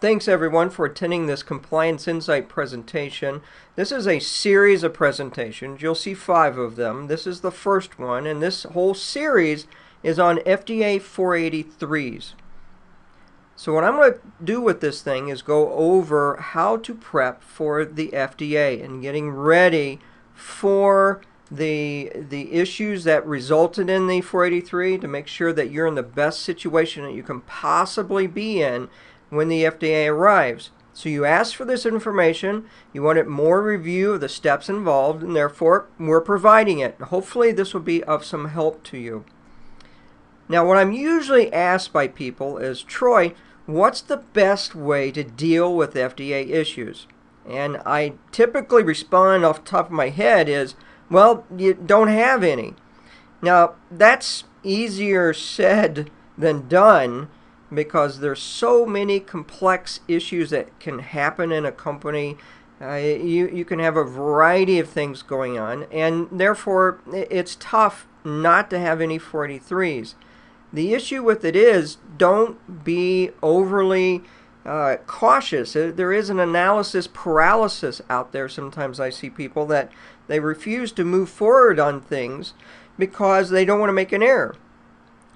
Thanks everyone for attending this Compliance Insight presentation. This is a series of presentations. You'll see 5 of them. This is the first one, and this whole series is on FDA 483s. So what I'm going to do with this thing is go over how to prep for the FDA and getting ready for the issues that resulted in the 483 to make sure that you're in the best situation that you can possibly be in when the FDA arrives. So you asked for this information, you wanted more review of the steps involved, and therefore we're providing it. Hopefully this will be of some help to you. Now what I'm usually asked by people is, Troy, what's the best way to deal with FDA issues? And I typically respond off the top of my head is, well, you don't have any. Now that's easier said than done, because there's so many complex issues that can happen in a company. You can have a variety of things going on, and therefore it's tough not to have any 483s. The issue with it is, don't be overly cautious. There is an analysis paralysis out there. Sometimes I see people that they refuse to move forward on things because they don't want to make an error.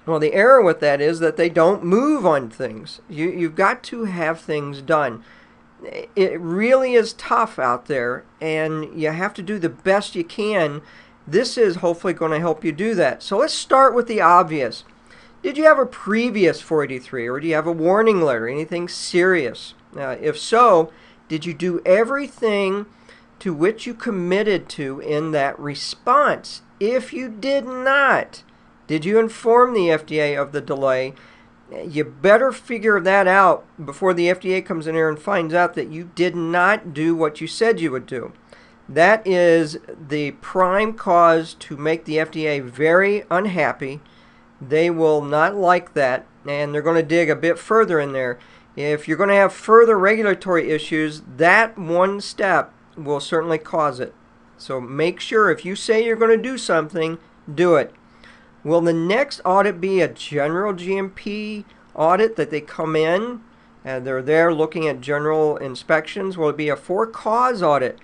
Well, the error with that is that they don't move on things. You've got to have things done. It really is tough out there, and you have to do the best you can. This is hopefully going to help you do that. So let's start with the obvious. Did you have a previous 483, or do you have a warning letter, anything serious? If so, did you do everything to which you committed to in that response? If you did not, did you inform the FDA of the delay? You better figure that out before the FDA comes in here and finds out that you did not do what you said you would do. That is the prime cause to make the FDA very unhappy. They will not like that, and they're going to dig a bit further in there. If you're going to have further regulatory issues, that one step will certainly cause it. So make sure if you say you're going to do something, do it. Will the next audit be a general GMP audit that they come in and they're there looking at general inspections? Will it be a for-cause audit,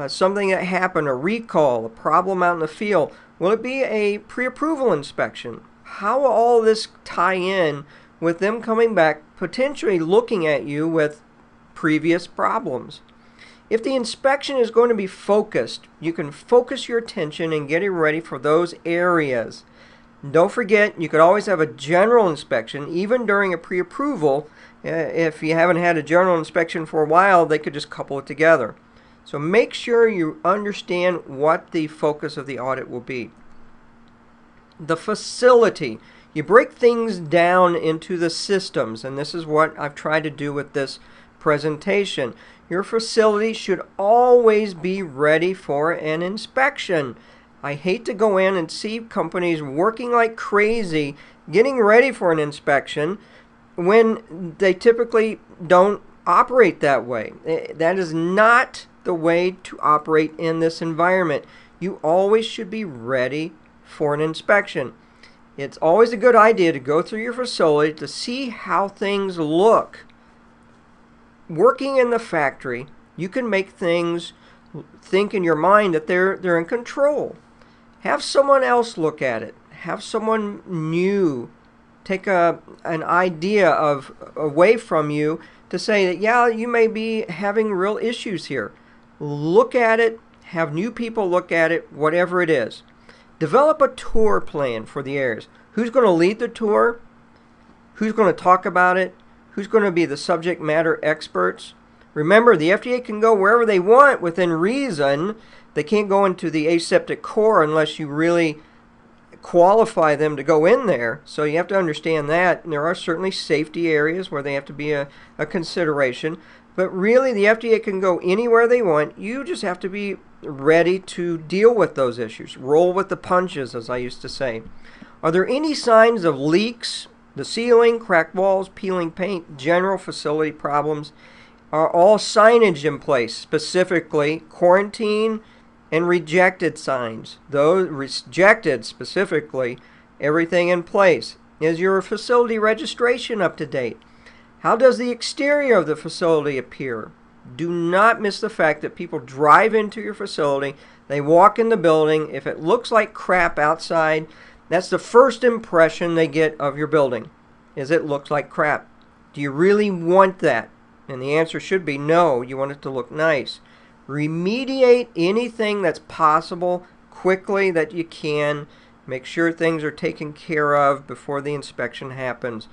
something that happened, a recall, a problem out in the field? Will it be a pre-approval inspection? How will all this tie in with them coming back, potentially looking at you with previous problems? If the inspection is going to be focused, you can focus your attention and get it ready for those areas. Don't forget, you could always have a general inspection, even during a pre-approval. If you haven't had a general inspection for a while, they could just couple it together. So make sure you understand what the focus of the audit will be. The facility. You break things down into the systems, and this is what I've tried to do with this presentation. Your facility should always be ready for an inspection. I hate to go in and see companies working like crazy, getting ready for an inspection, when they typically don't operate that way. That is not the way to operate in this environment. You always should be ready for an inspection. It's always a good idea to go through your facility to see how things look. Working in the factory, you can make things think in your mind that they're in control. Have someone else look at it. Have someone new take an idea away from you to say that, yeah, you may be having real issues here. Look at it. Have new people look at it, whatever it is. Develop a tour plan for the areas. Who's going to lead the tour? Who's going to talk about it? Who's going to be the subject matter experts? Remember, the FDA can go wherever they want within reason. They can't go into the aseptic core unless you really qualify them to go in there. So you have to understand that. And there are certainly safety areas where they have to be a consideration. But really, the FDA can go anywhere they want. You just have to be ready to deal with those issues. Roll with the punches, as I used to say. Are there any signs of leaks? The ceiling, cracked walls, peeling paint, general facility problems? Are all signage in place, specifically quarantine and rejected signs? Those rejected specifically, everything in place. Is your facility registration up to date? How does the exterior of the facility appear? Do not miss the fact that people drive into your facility, they walk in the building. If it looks like crap outside, that's the first impression they get of your building, is it looks like crap. Do you really want that? And the answer should be no. You want it to look nice. Remediate anything that's possible quickly that you can. Make sure things are taken care of before the inspection happens.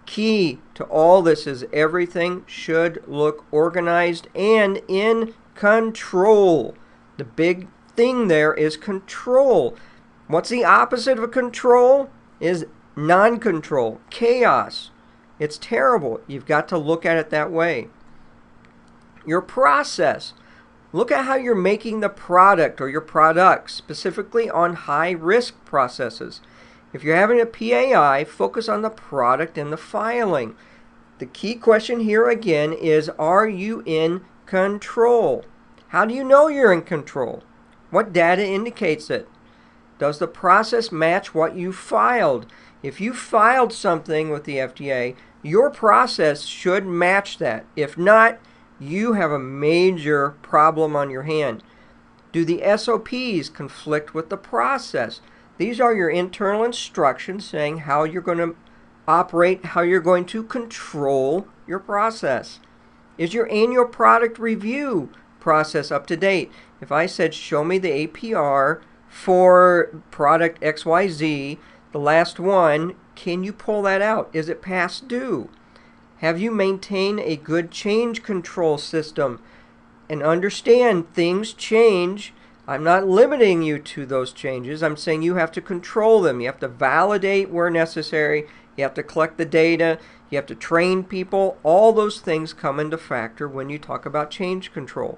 Key to all this is everything should look organized and in control. The big thing there is control. What's the opposite of control? Is non-control, chaos. It's terrible. You've got to look at it that way. Your process. Look at how you're making the product or your products, specifically on high-risk processes. If you're having a PAI, focus on the product and the filing. The key question here again is, are you in control? How do you know you're in control? What data indicates it? Does the process match what you filed? If you filed something with the FDA, your process should match that. If not, you have a major problem on your hand. Do the SOPs conflict with the process? These are your internal instructions saying how you're going to operate, how you're going to control your process. Is your annual product review process up to date? If I said, show me the APR for product XYZ, the last one, can you pull that out? Is it past due? Have you maintained a good change control system? And understand, things change. I'm not limiting you to those changes. I'm saying you have to control them. You have to validate where necessary. You have to collect the data. You have to train people. All those things come into factor when you talk about change control.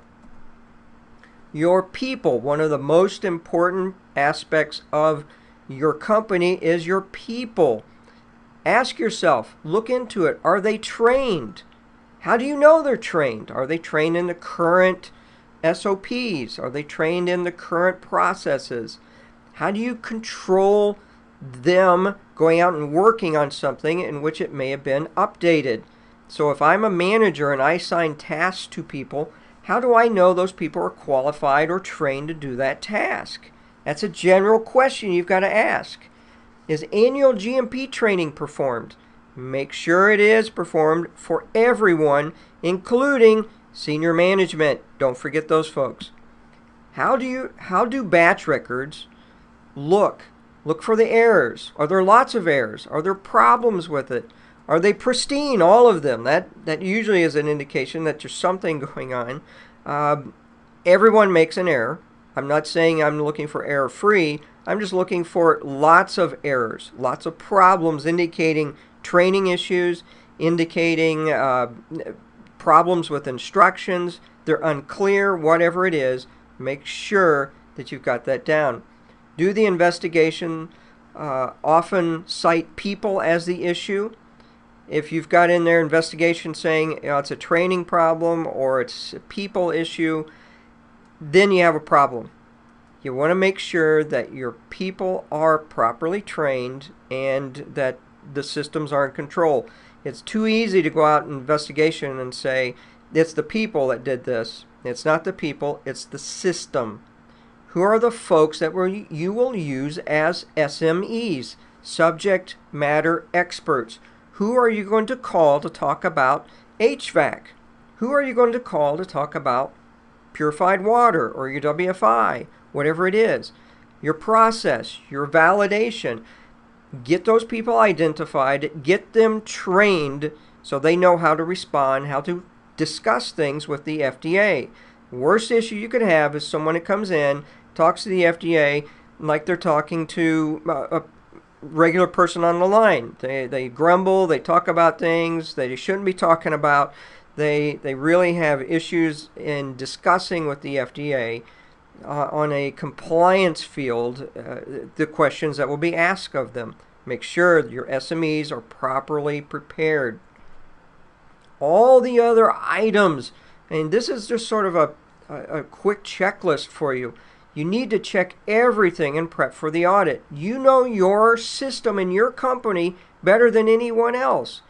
Your people. One of the most important aspects of your company is your people. Ask yourself, look into it. Are they trained? How do you know they're trained? Are they trained in the current SOPs? Are they trained in the current processes? How do you control them going out and working on something in which it may have been updated? So if I'm a manager and I assign tasks to people, how do I know those people are qualified or trained to do that task? That's a general question you've got to ask. Is annual GMP training performed? Make sure it is performed for everyone, including senior management. Don't forget those folks. How do batch records look? Look for the errors. Are there lots of errors? Are there problems with it? Are they pristine, all of them? That usually is an indication that there's something going on. Everyone makes an error. I'm not saying I'm looking for error-free. I'm just looking for lots of errors, lots of problems, indicating training issues, indicating problems with instructions. They're unclear, whatever it is. Make sure that you've got that down. Do the investigation. Often cite people as the issue. If you've got in there investigation saying it's a training problem or it's a people issue, then you have a problem. You want to make sure that your people are properly trained and that the systems are in control. It's too easy to go out in investigation and say, it's the people that did this. It's not the people, it's the system. Who are the folks that you will use as SMEs, subject matter experts? Who are you going to call to talk about HVAC? Who are you going to call to talk about purified water or your WFI, whatever it is? Your process, your validation. Get those people identified, get them trained so they know how to respond, how to discuss things with the FDA. Worst issue you could have is someone that comes in, talks to the FDA like they're talking to a regular person on the line. They grumble, they talk about things they shouldn't be talking about. They really have issues in discussing with the FDA on a compliance field, the questions that will be asked of them. Make sure your SMEs are properly prepared. All the other items, and this is just sort of a quick checklist for you. You need to check everything and prep for the audit. You know your system and your company better than anyone else.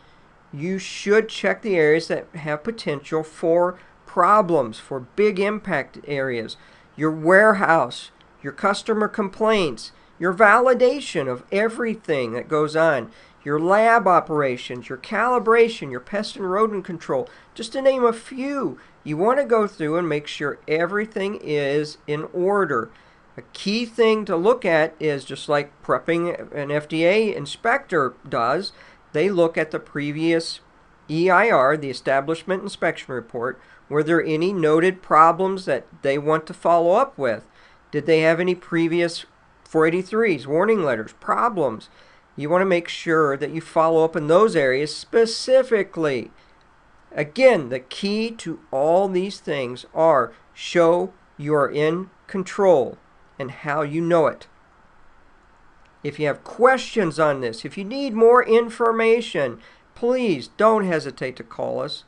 you should check the areas that have potential for problems, for big impact areas. Your warehouse, your customer complaints, your validation of everything that goes on, your lab operations, your calibration, your pest and rodent control, just to name a few. You want to go through and make sure everything is in order. A key thing to look at is, just like prepping an FDA inspector does, they look at the previous EIR, the Establishment Inspection Report. Were there any noted problems that they want to follow up with? Did they have any previous 483s, warning letters, problems? You want to make sure that you follow up in those areas specifically. Again, the key to all these things are show you are in control and how you know it. If you have questions on this, if you need more information, please don't hesitate to call us.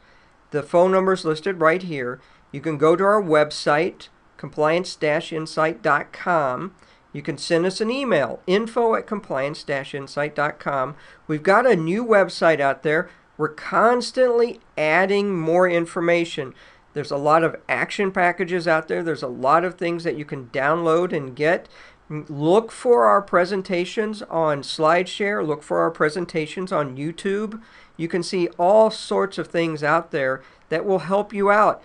The phone number is listed right here. You can go to our website, compliance-insight.com. You can send us an email, info@compliance-insight.com. We've got a new website out there. We're constantly adding more information. There's a lot of action packages out there. There's a lot of things that you can download and get. Look for our presentations on SlideShare. Look for our presentations on YouTube. You can see all sorts of things out there that will help you out.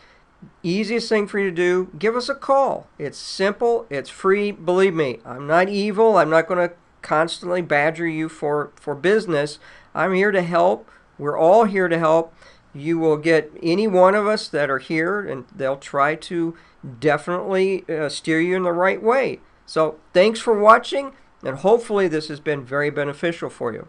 Easiest thing for you to do, give us a call. It's simple. It's free. Believe me, I'm not evil. I'm not going to constantly badger you for business. I'm here to help. We're all here to help. You will get any one of us that are here, and they'll try to definitely steer you in the right way. So thanks for watching, and hopefully this has been very beneficial for you.